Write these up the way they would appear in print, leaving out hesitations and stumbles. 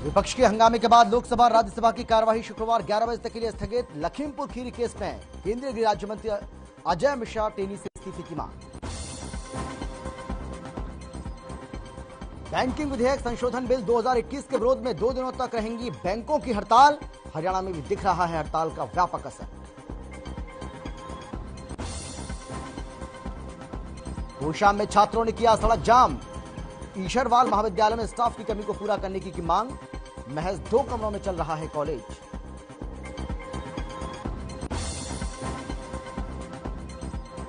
विपक्ष के हंगामे के बाद लोकसभा और राज्यसभा की कार्यवाही शुक्रवार 11 बजे तक के लिए स्थगित। लखीमपुर खीरी केस में केंद्रीय गृह राज्य मंत्री अजय मिश्रा टेनी से इस्तीफे की मांग। बैंकिंग विधेयक संशोधन बिल 2021 के विरोध में 2 दिनों तक रहेंगी बैंकों की हड़ताल। हरियाणा में भी दिख रहा है हड़ताल का व्यापक असर। कोशाम में छात्रों ने किया सड़क जाम। ईश्वरवाल महाविद्यालय में स्टाफ की कमी को पूरा करने की मांग। महज 2 कमरों में चल रहा है कॉलेज।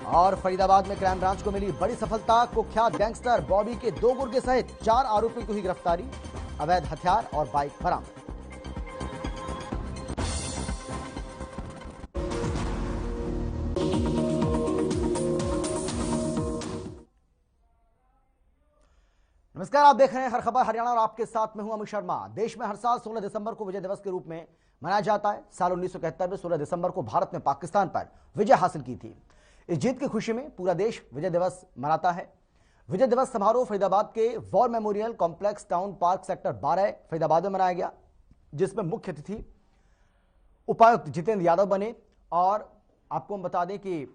और फरीदाबाद में क्राइम ब्रांच को मिली बड़ी सफलता। कुख्यात गैंगस्टर बॉबी के 2 गुर्गे सहित 4 आरोपियों की हुई गिरफ्तारी। अवैध हथियार और बाइक बरामद। नमस्कार, आप देख रहे हैं हर खबर हरियाणा और आपके साथ में हूं अमित शर्मा। देश में हर साल 16 दिसंबर को विजय दिवस के रूप में मनाया जाता है। साल 1971 में 16 दिसंबर को भारत ने पाकिस्तान पर विजय हासिल की थी। इस जीत की खुशी में पूरा देश विजय दिवस मनाता है। विजय दिवस समारोह फरीदाबाद के war memorial complex town park sector 12 Faridabad में मनाया गया, जिसमें मुख्य अतिथि उपायुक्त जितेंद्र यादव बने। और आपको हम बता दें कि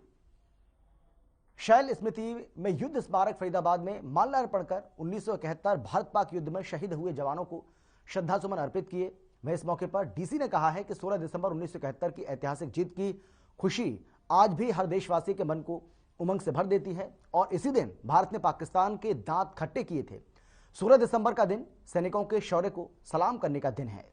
शैल स्मृति में युद्ध स्मारक फरीदाबाद में माल्यार्पण कर 1971 भारत पाक युद्ध में शहीद हुए जवानों को श्रद्धासुमन अर्पित किए। वह इस मौके पर डीसी ने कहा है कि 16 दिसंबर 1971 की ऐतिहासिक जीत की खुशी आज भी हर देशवासी के मन को उमंग से भर देती है। और इसी दिन भारत ने पाकिस्तान के दांत खट्टे किए थे। 16 दिसंबर का दिन सैनिकों के शौर्य को सलाम करने का दिन है।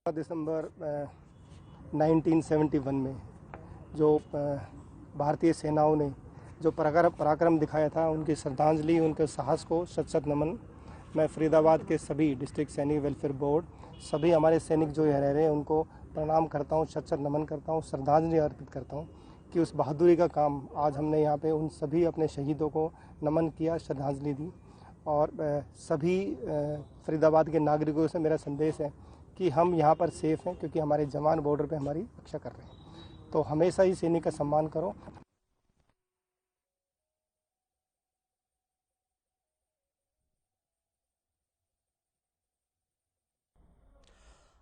दिसंबर 1971 में जो भारतीय सेनाओं ने जो पराक्रम दिखाया था, उनकी श्रद्धांजलि, उनके साहस को शत शत नमन। मैं फरीदाबाद के सभी डिस्ट्रिक्ट सैनिक वेलफेयर बोर्ड, सभी हमारे सैनिक जो यहाँ रह रहे हैं, उनको प्रणाम करता हूँ, शत शत नमन करता हूँ, श्रद्धांजलि अर्पित करता हूँ कि उस बहादुरी का काम आज हमने यहाँ पे उन सभी अपने शहीदों को नमन किया, श्रद्धांजलि दी। और सभी फरीदाबाद के नागरिकों से मेरा संदेश है कि हम यहाँ पर सेफ हैं, क्योंकि हमारे जवान बॉर्डर पे हमारी रक्षा कर रहे हैं। तो हमेशा ही सैनिक का सम्मान करो।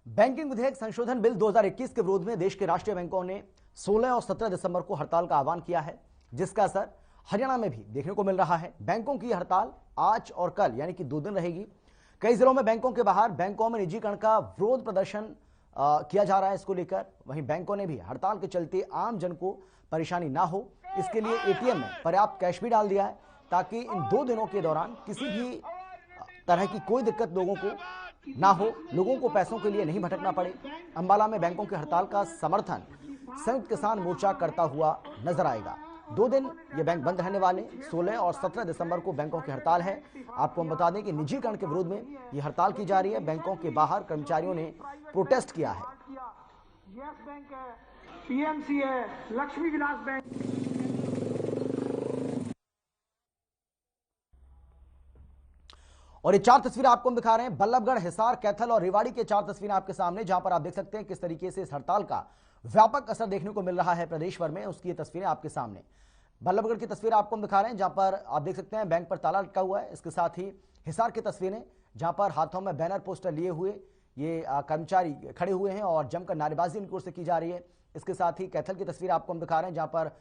बैंकिंग विधेयक संशोधन बिल 2021 के विरोध में देश के राष्ट्रीय बैंकों ने 16 और 17 दिसंबर को हड़ताल का आह्वान किया है, जिसका असर हरियाणा में भी देखने को मिल रहा है। बैंकों की हड़ताल आज और कल यानी कि 2 दिन रहेगी। कई जिलों में बैंकों के बाहर बैंकों में निजीकरण का विरोध प्रदर्शन किया जा रहा है। इसको लेकर वहीं बैंकों ने भी हड़ताल के चलते आम जन को परेशानी ना हो, इसके लिए एटीएम में पर्याप्त कैश भी डाल दिया है, ताकि इन 2 दिनों के दौरान किसी भी तरह की कोई दिक्कत लोगों को ना हो, लोगों को पैसों के लिए नहीं भटकना पड़े। अंबाला में बैंकों की हड़ताल का समर्थन संयुक्त किसान मोर्चा करता हुआ नजर आएगा। 2 दिन ये बैंक बंद रहने वाले। 16 और 17 दिसंबर को बैंकों की हड़ताल है। आपको हम बता दें कि निजीकरण के विरोध में ये हड़ताल की जा रही है। बैंकों के बाहर कर्मचारियों ने प्रोटेस्ट किया है। यस बैंक है, पीएमसी है, लक्ष्मी विलास बैंक। और ये 4 तस्वीरें आपको हम दिखा रहे हैं। बल्लभगढ़, हिसार, कैथल और रेवाड़ी के 4 तस्वीरें आपके सामने, जहां पर आप देख सकते हैं किस तरीके से इस हड़ताल का व्यापक असर देखने को मिल रहा है प्रदेश भर में। उसकी ये तस्वीरें आपके सामने। बल्लभगढ़ की तस्वीर आपको हम दिखा रहे हैं, जहां पर आप देख सकते हैं बैंक पर ताला लटका हुआ है। इसके साथ ही हिसार की तस्वीरें, जहां पर हाथों में बैनर पोस्टर लिए हुए ये कर्मचारी खड़े हुए हैं और जमकर नारेबाजी इनकी ओर से की जा रही है। इसके साथ ही कैथल की तस्वीर आपको हम दिखा रहे हैं, जहां पर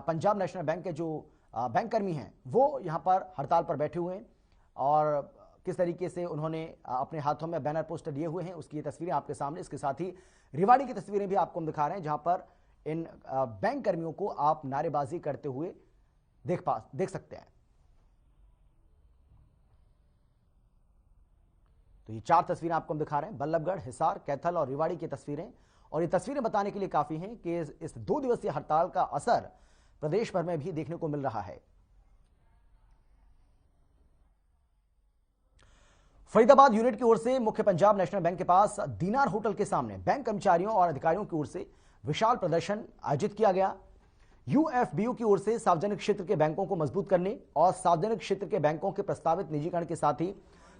पंजाब नेशनल बैंक के जो बैंक कर्मी हैं वो यहां पर हड़ताल पर बैठे हुए हैं और किस तरीके से उन्होंने अपने हाथों में बैनर पोस्टर लिए हुए हैं, उसकी तस्वीरें आपके सामने। इसके साथ ही रेवाड़ी की तस्वीरें भी आपको हम दिखा रहे हैं, जहां पर इन बैंक कर्मियों को आप नारेबाजी करते हुए देख सकते हैं। तो ये 4 तस्वीरें आपको हम दिखा रहे हैं, बल्लभगढ़, हिसार, कैथल और रेवाड़ी की तस्वीरें। और ये तस्वीरें बताने के लिए काफी हैं कि इस 2 दिवसीय हड़ताल का असर प्रदेश भर में भी देखने को मिल रहा है। फरीदाबाद यूनिट की ओर से मुख्य पंजाब नेशनल बैंक के पास दीनार होटल के सामने बैंक कर्मचारियों और अधिकारियों की ओर से विशाल प्रदर्शन आयोजित किया गया। यूएफबीयू की ओर से सार्वजनिक क्षेत्र के बैंकों को मजबूत करने और सार्वजनिक क्षेत्र के बैंकों के प्रस्तावित निजीकरण के साथ ही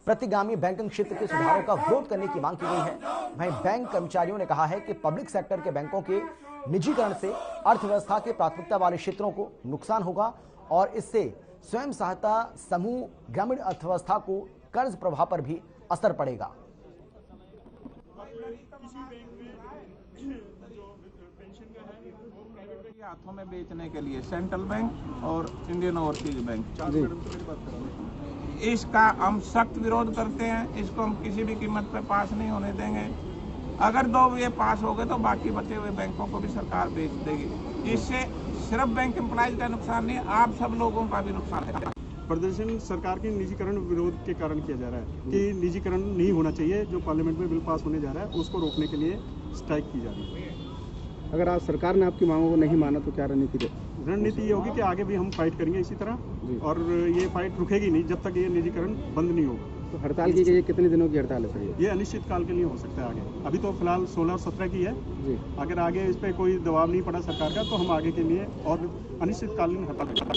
प्रतिगामी बैंकिंग क्षेत्र के सुधारों का विरोध करने की मांग की गई है। वहीं बैंक कर्मचारियों ने कहा है कि पब्लिक सेक्टर के बैंकों के निजीकरण से अर्थव्यवस्था के प्राथमिकता वाले क्षेत्रों को नुकसान होगा और इससे स्वयं सहायता समूह ग्रामीण अर्थव्यवस्था को कर्ज प्रवाह पर भी असर पड़ेगा। हाथों में बेचने के लिए सेंट्रल बैंक और इंडियन ओवरसीज बैंक, इसका हम सख्त विरोध करते हैं। इसको हम किसी भी कीमत पर पास नहीं होने देंगे। अगर दो ये पास हो गए तो बाकी बचे हुए बैंकों को भी सरकार बेच देगी। इससे सिर्फ बैंक एम्प्लॉइज का नुकसान नहीं, आप सब लोगों का भी नुकसान है। प्रदर्शन सरकार के निजीकरण विरोध के कारण किया जा रहा है कि निजीकरण नहीं होना चाहिए। जो पार्लियामेंट में बिल पास होने जा रहा है उसको रोकने के लिए स्ट्राइक की जा रही है। अगर आप सरकार ने आपकी मांगों को नहीं माना तो क्या रणनीति ये होगी कि आगे भी हम फाइट करेंगे इसी तरह, और ये फाइट रुकेगी नहीं जब तक ये निजीकरण बंद नहीं होगा। तो हड़ताल की गई, कितने दिनों की हड़ताल है सर? ये अनिश्चित काल के लिए हो सकता है आगे। अभी तो फिलहाल 16 और 17 की है जी। अगर आगे इस पे कोई दबाव नहीं पड़ा सरकार का तो हम आगे के लिए और अनिश्चितकालीन हड़ताल करेंगे।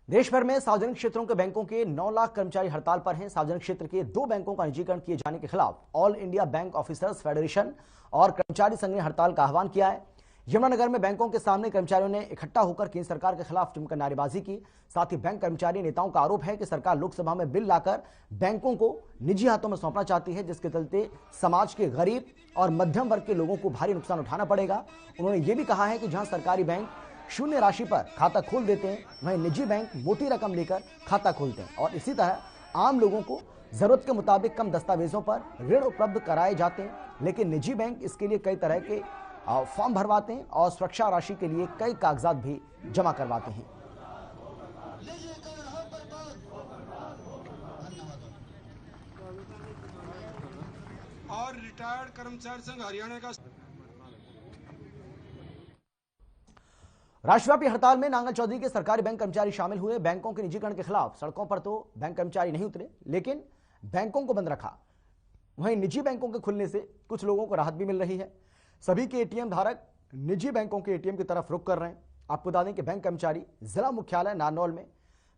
देश भर में सार्वजनिक क्षेत्रों के बैंकों के 9 लाख कर्मचारी हड़ताल पर हैं। सार्वजनिक क्षेत्र के 2 बैंकों का निजीकरण किए जाने के खिलाफ all India bank officers federation और कर्मचारी संघ ने हड़ताल का आह्वान किया है। यमुनानगर में बैंकों के सामने कर्मचारियों ने इकट्ठा होकर केंद्र सरकार के खिलाफ जमकर नारेबाजी की। साथ ही बैंक कर्मचारी नेताओं का आरोप है कि सरकार लोकसभा में बिल लाकर बैंकों को निजी हाथों में सौंपना चाहती है, जिसके चलते समाज के गरीब और मध्यम वर्ग के लोगों को भारी नुकसान उठाना पड़ेगा। उन्होंने ये भी कहा है कि जहां सरकारी बैंक शून्य राशि पर खाता खोल देते हैं, वहीं निजी बैंक मोटी रकम लेकर खाता खोलते हैं और इसी तरह आम लोगों को जरूरत के मुताबिक कम दस्तावेजों पर ऋण उपलब्ध कराए जाते हैं। लेकिन निजी बैंक इसके लिए कई तरह के फॉर्म भरवाते हैं और सुरक्षा राशि के लिए कई कागजात भी जमा करवाते हैं। और रिटायर्ड कर्मचारी संघ हरियाणा का राष्ट्रव्यापी हड़ताल में नांगल चौधरी के सरकारी बैंक कर्मचारी शामिल हुए। बैंकों के निजीकरण के खिलाफ सड़कों पर तो बैंक कर्मचारी नहीं उतरे, लेकिन बैंकों को बंद रखा। वहीं निजी बैंकों के खुलने से कुछ लोगों को राहत भी मिल रही है। सभी के एटीएम धारक निजी बैंकों के एटीएम की तरफ रुख कर रहे हैं। आपको बता दें कि बैंक कर्मचारी जिला मुख्यालय नारनौल में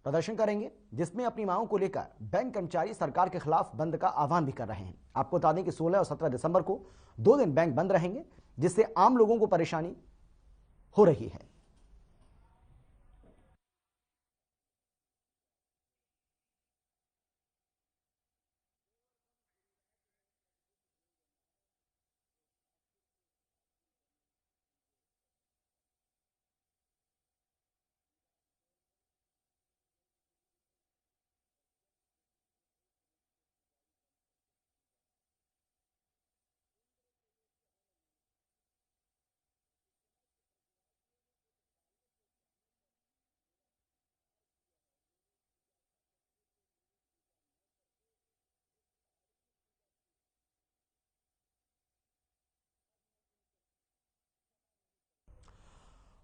प्रदर्शन करेंगे, जिसमें अपनी मांगों को लेकर बैंक कर्मचारी सरकार के खिलाफ बंद का आह्वान भी कर रहे हैं। आपको बता दें कि 16 और 17 दिसंबर को 2 दिन बैंक बंद रहेंगे, जिससे आम लोगों को परेशानी हो रही है।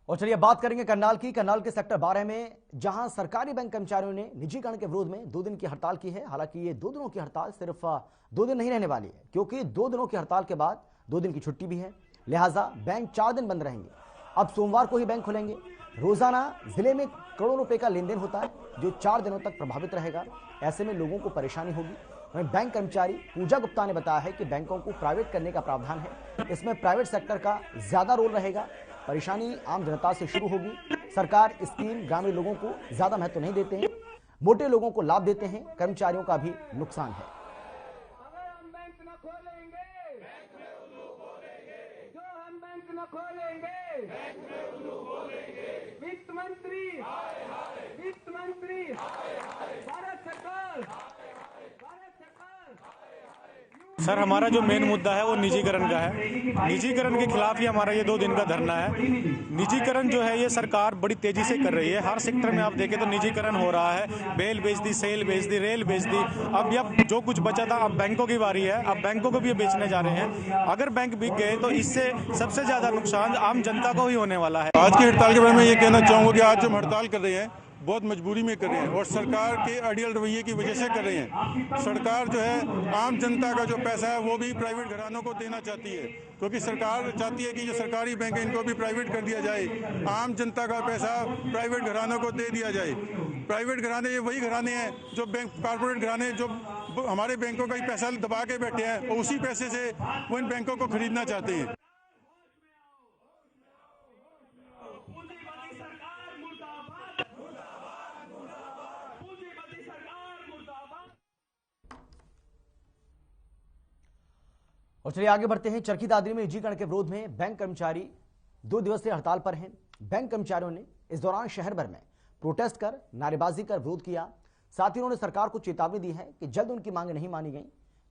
और चलिए बात करेंगे करनाल की। करनाल के सेक्टर 12 में जहां सरकारी बैंक कर्मचारियों ने निजीकरण के विरोध में 2 दिन की हड़ताल की है। हालांकि ये 2 दिनों की हड़ताल सिर्फ 2 दिन नहीं रहने वाली है, क्योंकि 2 दिनों की हड़ताल के बाद 2 दिन की छुट्टी भी है। लिहाजा बैंक 4 दिन बंद रहेंगे। अब सोमवार को ही बैंक खुलेंगे। रोजाना जिले में करोड़ों रुपए का लेन देन होता है, जो 4 दिनों तक प्रभावित रहेगा। ऐसे में लोगों को परेशानी होगी। वहीं बैंक कर्मचारी पूजा गुप्ता ने बताया है कि बैंकों को प्राइवेट करने का प्रावधान है। इसमें प्राइवेट सेक्टर का ज्यादा रोल रहेगा। परेशानी आम जनता से शुरू होगी। सरकार स्कीम ग्रामीण लोगों को ज्यादा महत्व नहीं देते हैं, मोटे लोगों को लाभ देते हैं। कर्मचारियों का भी नुकसान है। अगर हम बैंक न खोलेंगे, जो हम बैंक न खोलेंगे, वित्त मंत्री, भारत सरकार सर, हमारा जो मेन मुद्दा है वो निजीकरण का है। निजीकरण के खिलाफ ही हमारा ये 2 दिन का धरना है। निजीकरण जो है ये सरकार बड़ी तेजी से कर रही है। हर सेक्टर में आप देखें तो निजीकरण हो रहा है। बेल बेच दी, सेल बेच दी, रेल बेच दी। अब जो कुछ बचा था अब बैंकों की बारी है। अब बैंकों को भी ये बेचने जा रहे हैं। अगर बैंक बिक गए तो इससे सबसे ज्यादा नुकसान आम जनता को ही होने वाला है। आज की हड़ताल के बारे में ये कहना चाहूँगा कि आज हम हड़ताल कर रहे हैं बहुत मजबूरी में कर रहे हैं और सरकार के अड़ियल रवैये की वजह से कर रहे हैं। सरकार जो है आम जनता का जो पैसा है वो भी प्राइवेट घरानों को देना चाहती है, क्योंकि सरकार चाहती है कि जो सरकारी बैंक है इनको भी प्राइवेट कर दिया जाए। आम जनता का पैसा प्राइवेट घरानों को दे दिया जाए। प्राइवेट घराने ये वही घराने हैं जो बैंक कारपोरेट घराने जो हमारे बैंकों का ही पैसा दबा के बैठे हैं और उसी पैसे से वो इन बैंकों को खरीदना चाहते हैं। और चलिए आगे बढ़ते हैं। चरखी दादरी में निजीकरण के विरोध में बैंक कर्मचारी 2 दिवसीय हड़ताल पर हैं। बैंक कर्मचारियों ने इस दौरान शहर भर में प्रोटेस्ट कर, नारेबाजी कर विरोध किया। साथ ही उन्होंने सरकार को चेतावनी दी है कि जल्द उनकी मांगे नहीं मानी गई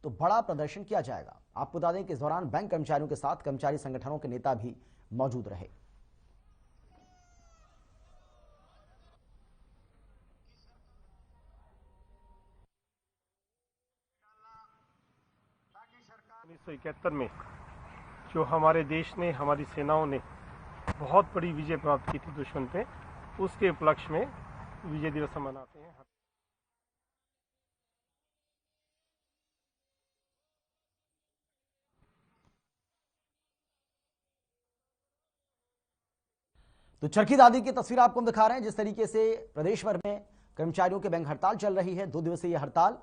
तो बड़ा प्रदर्शन किया जाएगा। आपको बता दें कि इस दौरान बैंक कर्मचारियों के साथ कर्मचारी संगठनों के नेता भी मौजूद रहे। में जो हमारे देश ने, हमारी सेनाओं ने बहुत बड़ी विजय प्राप्त की थी दुश्मन पे, उसके उपलक्ष्य में विजय दिवस मनाते हैं। तो चरखी दादरी की तस्वीर आपको हम दिखा रहे हैं। जिस तरीके से प्रदेश भर में कर्मचारियों के बैंक हड़ताल चल रही है, 2 दिवसीय हड़ताल।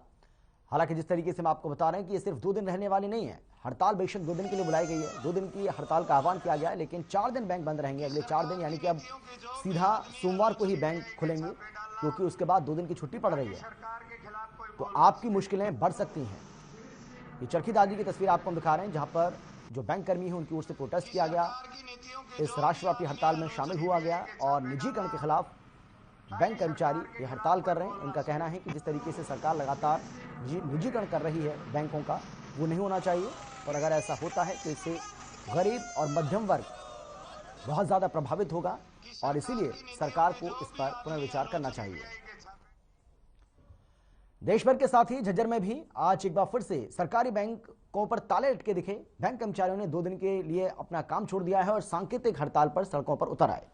हालांकि जिस तरीके से हम आपको बता रहे हैं कि ये सिर्फ 2 दिन रहने वाली नहीं है। हड़ताल बेशक 2 दिन के लिए बुलाई गई है, 2 दिन की हड़ताल का आह्वान किया गया है, लेकिन 4 दिन बैंक बंद रहेंगे। अगले 4 दिन यानी कि अब सीधा सोमवार को ही बैंक खुलेंगे, क्योंकि उसके बाद 2 दिन की छुट्टी पड़ रही है। तो आपकी मुश्किलें बढ़ सकती हैं। ये चरखी दादरी की तस्वीर आपको हम दिखा रहे हैं, जहां पर जो बैंक कर्मी हैं उनकी ओर से प्रोटेस्ट किया गया, इस राष्ट्रव्यापी हड़ताल में शामिल हुआ गया और निजीकरण के खिलाफ बैंक कर्मचारी ये हड़ताल कर रहे हैं। उनका कहना है कि जिस तरीके से सरकार लगातार निजीकरण कर रही है बैंकों का, वो नहीं होना चाहिए और अगर ऐसा होता है तो इससे गरीब और मध्यम वर्ग बहुत ज़्यादा प्रभावित होगा और इसीलिए सरकार को इस पर पुनर्विचार करना चाहिए। देश भर के साथ ही झज्जर में भी आज एक बार फिर से सरकारी बैंकों पर ताले लटके दिखे। बैंक कर्मचारियों ने 2 दिन के लिए अपना काम छोड़ दिया है और सांकेतिक हड़ताल पर सड़कों पर उतर आए।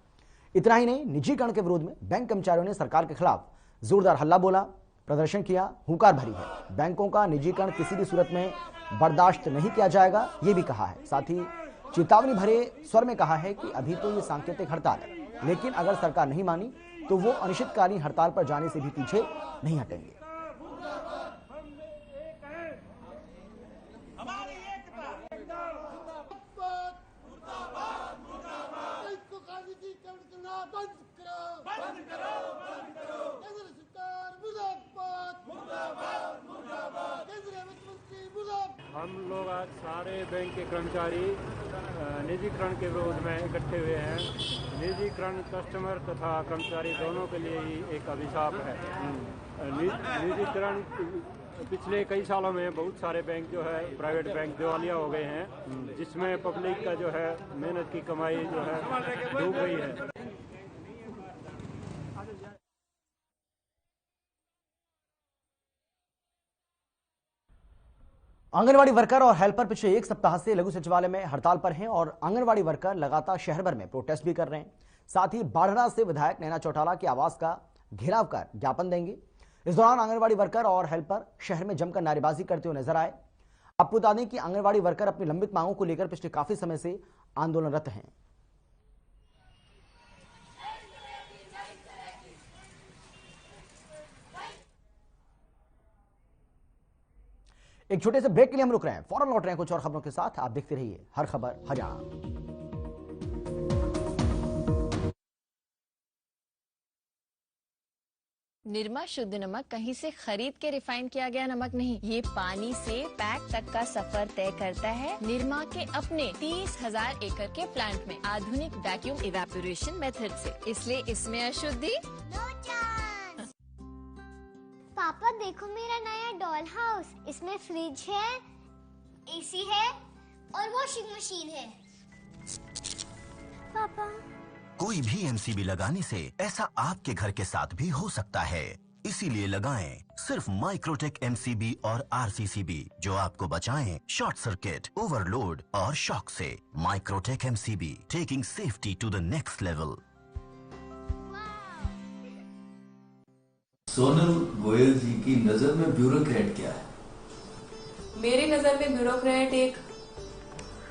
इतना ही नहीं, निजीकरण के विरोध में बैंक कर्मचारियों ने सरकार के खिलाफ जोरदार हल्ला बोला, प्रदर्शन किया, हुंकार भरी है। बैंकों का निजीकरण किसी भी सूरत में बर्दाश्त नहीं किया जाएगा, ये भी कहा है। साथ ही चेतावनी भरे स्वर में कहा है कि अभी तो ये सांकेतिक हड़ताल है, लेकिन अगर सरकार नहीं मानी तो वो अनिश्चितकालीन हड़ताल पर जाने से भी पीछे नहीं हटेंगे। हम लोग आज सारे बैंक के कर्मचारी निजीकरण के विरोध में इकट्ठे हुए हैं। निजीकरण कस्टमर तथा कर्मचारी दोनों के लिए ही एक अभिशाप है। निजीकरण पिछले कई सालों में बहुत सारे बैंक जो है प्राइवेट बैंक दिवालिया हो गए हैं, जिसमें पब्लिक का जो है मेहनत की कमाई जो है डूब गई है। आंगनवाड़ी वर्कर और हेल्पर पिछले 1 सप्ताह से लघु सचिवालय में हड़ताल पर हैं और आंगनवाड़ी वर्कर लगातार शहर भर में प्रोटेस्ट भी कर रहे हैं। साथ ही बाढ़ड़ा से विधायक नैना चौटाला के आवास का घेराव कर ज्ञापन देंगे। इस दौरान आंगनवाड़ी वर्कर और हेल्पर शहर में जमकर नारेबाजी करते हुए नजर आए। आपको बता दें कि आंगनवाड़ी वर्कर अपनी लंबित मांगों को लेकर पिछले काफी समय से आंदोलनरत हैं। एक छोटे से ब्रेक के लिए हम रुक रहे हैं, फौरन लौट रहे हैं कुछ और खबरों के साथ। आप देखते रहिए हर खबर हरियाणा। निरमा शुद्ध नमक कहीं से खरीद के रिफाइन किया गया नमक नहीं, ये पानी से पैक तक का सफर तय करता है निरमा के अपने 30,000 एकड़ के प्लांट में आधुनिक वैक्यूम इवेपोरेशन मेथड से, इसलिए इसमें अशुद्धि। पापा देखो मेरा नया डॉल हाउस, इसमें फ्रिज है, एसी है और वॉशिंग मशीन है। पापा, कोई भी एमसीबी लगाने से ऐसा आपके घर के साथ भी हो सकता है। इसीलिए लगाएं सिर्फ माइक्रोटेक एमसीबी और आरसीसीबी, जो आपको बचाएं शॉर्ट सर्किट, ओवरलोड और शॉक से। Microtek MCB, taking safety to the next level. Sonal Goyal ji की नजर में ब्यूरोक्रेट क्या है? मेरी नजर में ब्यूरोक्रेट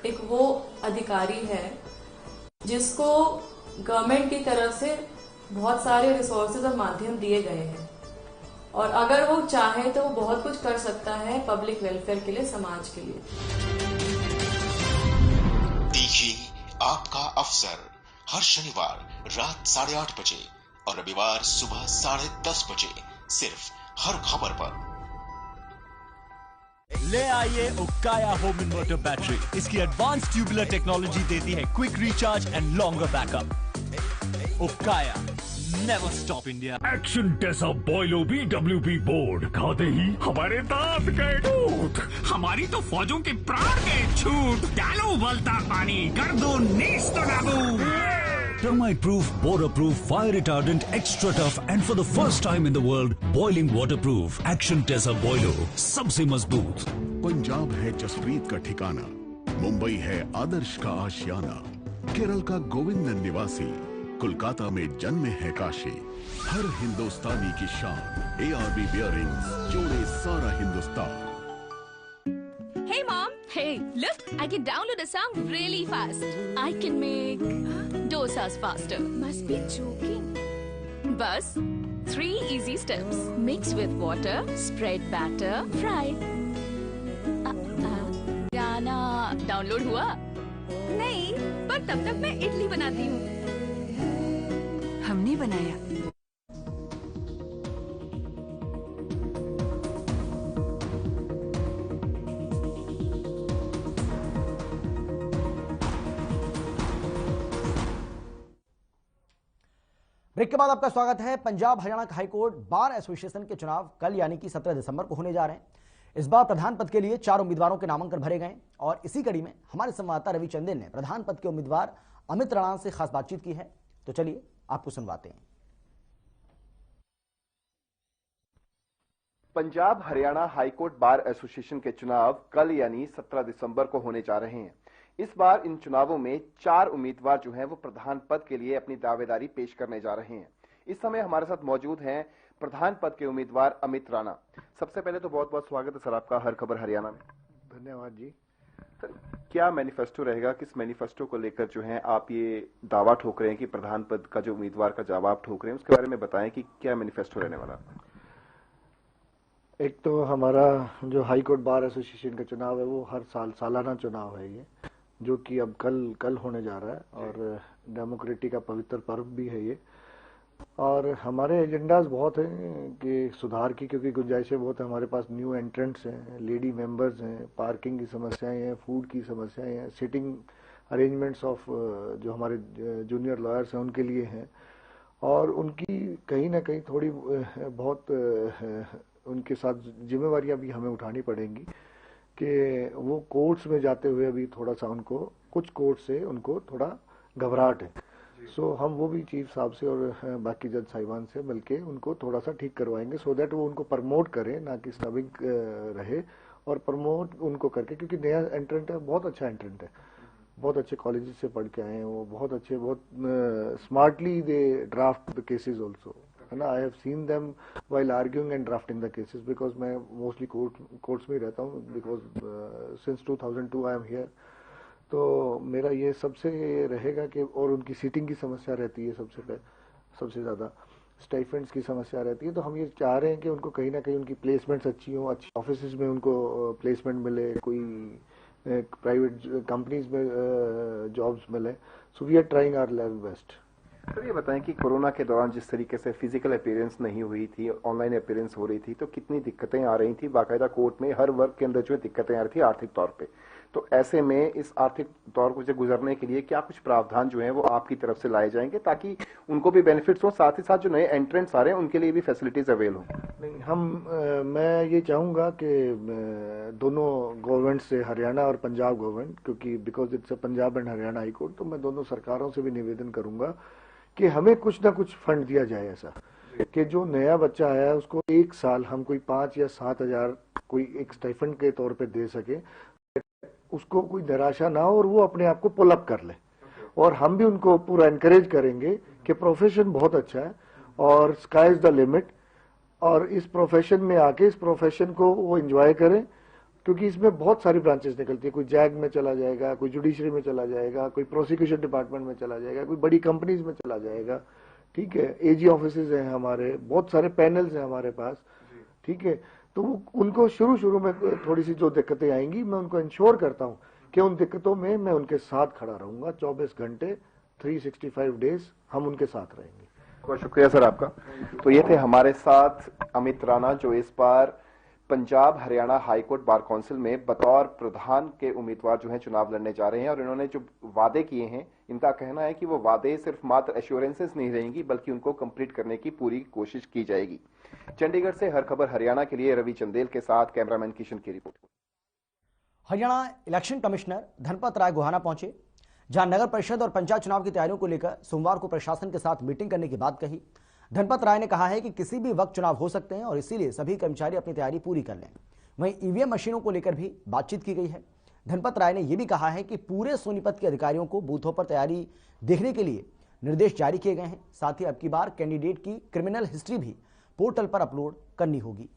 एक वो अधिकारी है जिसको गवर्नमेंट की तरफ से बहुत सारे रिसोर्सेज और माध्यम दिए गए हैं, और अगर वो चाहे तो वो बहुत कुछ कर सकता है पब्लिक वेलफेयर के लिए, समाज के लिए। देखिए आपका अफसर हर शनिवार रात 8:30 बजे और रविवार सुबह 10:30 बजे, सिर्फ हर खबर पर। ले आइए उक्काया होम इन्वर्टर बैटरी। इसकी एडवांस ट्यूबुलर टेक्नोलॉजी देती है quick recharge and longer backup. Okaya, never stop India. Action Tesa बॉयलो BWP बोर्ड खाते ही हमारे दांत गए टूट, हमारी तो फौजों के प्राण गए छूट। डालो उबलता पानी, कर दो नीस्त नाबूद। Termite proof, border proof, fire retardant, extra tough and for the first time in the world, boiling waterproof. Action Tesa Boilo, सबसे मजबूत। पंजाब है जसप्रीत का ठिकाना, मुंबई है आदर्श का आशियाना, केरल का गोविंद निवासी, कोलकाता में जन्मे है काशी। हर हिंदुस्तानी की शान, ARB बियरिंग्स, जोड़े सारा Hindustan. Hey mom, hey, look, I can download a song really fast. I can make dosas faster. Must be joking. Bus, 3 easy steps. Mix with water, spread batter, fry. गाना डाउनलोड हुआ? नहीं, पर तब तक मैं इडली बनाती हूँ। हमने बनाया। ब्रेक के बाद आपका स्वागत है। Punjab Haryana high court bar association के चुनाव कल यानी कि 17 दिसंबर को होने जा रहे हैं। इस बार प्रधान पद के लिए 4 उम्मीदवारों के नामांकन भरे गए और इसी कड़ी में हमारे संवाददाता रवि चंदेल ने प्रधान पद के उम्मीदवार अमित राणा से खास बातचीत की है। तो चलिए आपको सुनवाते हैं। Punjab Haryana high court bar association के चुनाव कल यानी 17 दिसंबर को होने जा रहे हैं। इस बार इन चुनावों में 4 उम्मीदवार जो हैं वो प्रधान पद के लिए अपनी दावेदारी पेश करने जा रहे हैं। इस समय हमारे साथ मौजूद हैं प्रधान पद के उम्मीदवार अमित राणा। सबसे पहले तो बहुत बहुत स्वागत है सर आपका हर खबर हरियाणा में। धन्यवाद जी। सर, क्या मैनिफेस्टो रहेगा, किस मैनिफेस्टो को लेकर जो है आप ये दावा ठोक रहे हैं कि प्रधान पद का जो उम्मीदवार का जवाब ठोक रहे हैं, उसके बारे में बताएं कि क्या मैनिफेस्टो रहने वाला? एक तो हमारा जो हाईकोर्ट बार एसोसिएशन का चुनाव है वो हर साल सालाना चुनाव है ये, जो कि अब कल होने जा रहा है और डेमोक्रेसी का पवित्र पर्व भी है ये। और हमारे एजेंडाज बहुत हैं कि सुधार की, क्योंकि गुंजाइशें बहुत है। हमारे पास न्यू एंट्रेंट्स हैं, लेडी मेंबर्स हैं, पार्किंग की समस्याएं हैं, फूड की समस्याएं हैं, सिटिंग अरेंजमेंट्स ऑफ जो हमारे जूनियर लॉयर्स हैं उनके लिए हैं, और उनकी कहीं ना कहीं थोड़ी बहुत उनके साथ जिम्मेवारियां भी हमें उठानी पड़ेंगी कि वो कोर्ट्स में जाते हुए अभी थोड़ा सा उनको कुछ कोर्ट से उनको थोड़ा घबराहट है। सो हम वो भी चीफ साहब से और बाकी जज साहिबान से मिलके उनको थोड़ा सा ठीक करवाएंगे, सो दैट वो उनको प्रमोट करें, ना कि स्नबिंग रहे, और प्रमोट उनको करके, क्योंकि नया एंट्रेंट है, बहुत अच्छा एंट्रेंट है, बहुत अच्छे कॉलेजेस से पढ़ के आए हैं वो, बहुत अच्छे, बहुत smartly they draft the cases also, है ना। I have seen them while arguing and drafting the cases, because मैं मोस्टली कोर्ट्स में रहता हूँ, because since 2002 I am here. तो मेरा ये सबसे रहेगा कि, और उनकी सीटिंग की समस्या रहती है सबसे ज़्यादा, स्टाइफेंड्स की समस्या रहती है। तो हम ये चाह रहे हैं कि उनको कहीं ना कहीं उनकी प्लेसमेंट्स अच्छी हों, अच्छी ऑफिस में उनको प्लेसमेंट मिले, कोई प्राइवेट कंपनीज में जॉब्स मिले। So we are trying our level best. Sir ये बताएं कि कोरोना के दौरान जिस तरीके से फिजिकल अपीयरेंस नहीं हुई थी, ऑनलाइन अपीयरेंस हो रही थी, तो कितनी दिक्कतें आ रही थी, बाकायदा कोर्ट में हर वर्ग के अंदर जो है दिक्कतें आ रही थी आर्थिक तौर पे। तो ऐसे में इस आर्थिक तौर को से गुजरने के लिए क्या कुछ प्रावधान जो है वो आपकी तरफ से लाए जाएंगे ताकि उनको भी बेनिफिट्स हो, साथ ही साथ जो नए एंट्रेंट्स आ रहे हैं उनके लिए भी फैसिलिटीज अवेल हो? नहीं, मैं ये चाहूँगा कि दोनों गवर्नमेंट से, हरियाणा और पंजाब गवर्नमेंट, क्योंकि because it's a Punjab and Haryana high court, तो मैं दोनों सरकारों से भी निवेदन करूँगा कि हमें कुछ ना कुछ फंड दिया जाए ऐसा कि जो नया बच्चा आया है उसको एक साल हम कोई 5 या 7 हज़ार कोई एक स्टाइफंड के तौर पे दे सके, उसको कोई निराशा ना हो और वो अपने आप को पुल अप कर ले। और हम भी उनको पूरा एनकरेज करेंगे कि प्रोफेशन बहुत अच्छा है और स्काई इज द लिमिट, और इस प्रोफेशन में आके इस प्रोफेशन को वो एंजॉय करें, क्योंकि इसमें बहुत सारी ब्रांचेस निकलती है। कोई जैग में चला जाएगा, कोई जुडिशरी में चला जाएगा, कोई प्रोसिक्यूशन डिपार्टमेंट में चला जाएगा, कोई बड़ी कंपनीज में चला जाएगा, ठीक है, एजी ऑफिसेज हैं हमारे, बहुत सारे पैनल्स हैं हमारे पास, ठीक है। तो उनको शुरू में थोड़ी सी जो दिक्कतें आएंगी, मैं उनको इंश्योर करता हूँ कि उन दिक्कतों में मैं उनके साथ खड़ा रहूंगा 24 घंटे 365 डेज हम उनके साथ रहेंगे। बहुत शुक्रिया सर आपका। तो ये थे हमारे साथ अमित राणा, जो इस बार Punjab Haryana high court bar council में बतौर प्रधान के उम्मीदवार जो हैं चुनाव लड़ने जा रहे हैं। और इन्होंने जो वादे किए हैं, इनका कहना है कि वो वादे सिर्फ मात्र एश्योरेंसेस नहीं रहेंगी, बल्कि उनको कंप्लीट करने की पूरी कोशिश की जाएगी। चंडीगढ़ से हर खबर हरियाणा के लिए रवि चंदेल के साथ कैमरामैन किशन की report. Haryana election commissioner Dhanpat Rai Gohana पहुंचे, जहां नगर परिषद और पंचायत चुनाव की तैयारियों को लेकर सोमवार को प्रशासन के साथ मीटिंग करने की बात कही। धनपत राय ने कहा है कि किसी भी वक्त चुनाव हो सकते हैं और इसीलिए सभी कर्मचारी अपनी तैयारी पूरी कर लें। वहीं ईवीएम मशीनों को लेकर भी बातचीत की गई है। धनपत राय ने यह भी कहा है कि पूरे सोनीपत के अधिकारियों को बूथों पर तैयारी देखने के लिए निर्देश जारी किए गए हैं। साथ ही अब की बार कैंडिडेट की क्रिमिनल हिस्ट्री भी पोर्टल पर अपलोड करनी होगी।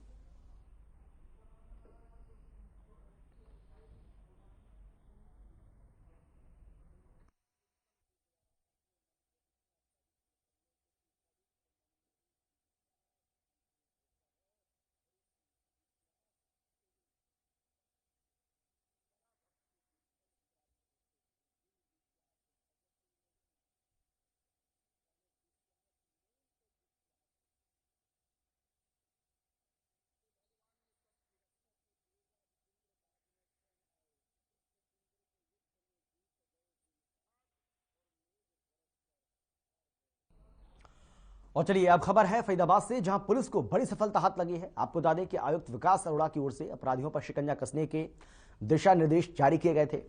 और चलिए अब खबर है फरीदाबाद से, जहां पुलिस को बड़ी सफलता हाथ लगी है। आपको बता दें कि आयुक्त विकास अरोड़ा की ओर से अपराधियों पर शिकंजा कसने के दिशा निर्देश जारी किए गए थे,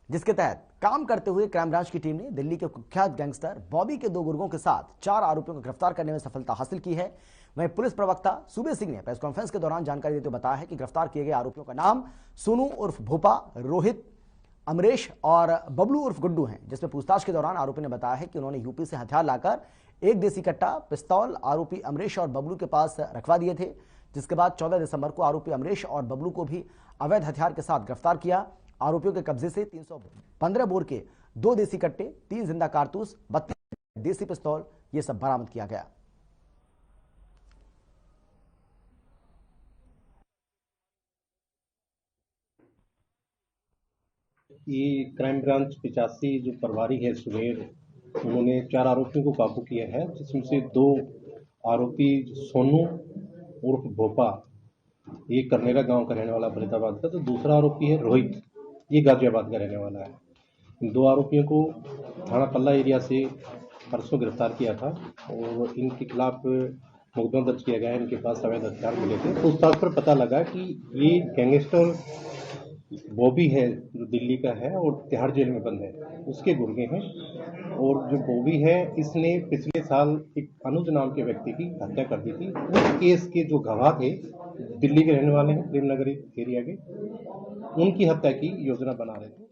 जिसके तहत काम करते हुए क्राइम ब्रांच की टीम ने दिल्ली के कुख्यात गैंगस्टर बॉबी के 2 गुर्गों के साथ 4 आरोपियों को गिरफ्तार करने में सफलता हासिल की है। वहीं पुलिस प्रवक्ता सूबे सिंह ने प्रेस कॉन्फ्रेंस के दौरान जानकारी देते हुए बताया है कि गिरफ्तार किए गए आरोपियों का नाम सोनू उर्फ भोपा, रोहित, अमरेश और बबलू उर्फ गुड्डू हैं। जिसमें पूछताछ के दौरान आरोपी ने बताया है कि उन्होंने यूपी से हथियार लाकर एक देसी कट्टा, पिस्तौल आरोपी अमरेश और बबलू के पास रखवा दिए थे, जिसके बाद 14 दिसंबर को आरोपी अमरेश और बबलू को भी अवैध हथियार के साथ गिरफ्तार किया। आरोपियों के कब्जे से 315 बोर के 2 देसी कट्टे, 3 जिंदा कारतूस, 32 देसी पिस्तौल, ये सब बरामद किया गया। ये क्राइम ब्रांच 85 जो प्रभारी है सुमेर, उन्होंने 4 आरोपियों को काबू किया है, जिसमें से 2 आरोपी सोनू उर्फ भोपा, ये करनेरा गांव का रहने वाला फरीदाबाद का, तो दूसरा आरोपी है रोहित, ये गाजियाबाद का रहने वाला है। इन 2 आरोपियों को थाना पल्ला एरिया से परसों गिरफ्तार किया था और इनके खिलाफ मुकदमा दर्ज किया गया है। इनके पास अवैध हथियार मिले थे। पूछताछ पर पता लगा कि ये गैंगस्टर बॉबी है जो दिल्ली का है और तिहाड़ जेल में बंद है, उसके गुर्गे हैं। और जो बॉबी है, इसने पिछले साल एक अनुज नाम के व्यक्ति की हत्या कर दी थी। उस केस के जो गवाह थे, दिल्ली के रहने वाले हैं, प्रेमनगर एरिया के, उनकी हत्या की योजना बना रहे थे।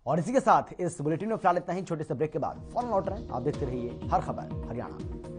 और इसी के साथ इस बुलेटिन में फिलहाल इतना ही। छोटे से ब्रेक के बाद फौरन लौट रहे हैं। आप देखते रहिए हर खबर हरियाणा।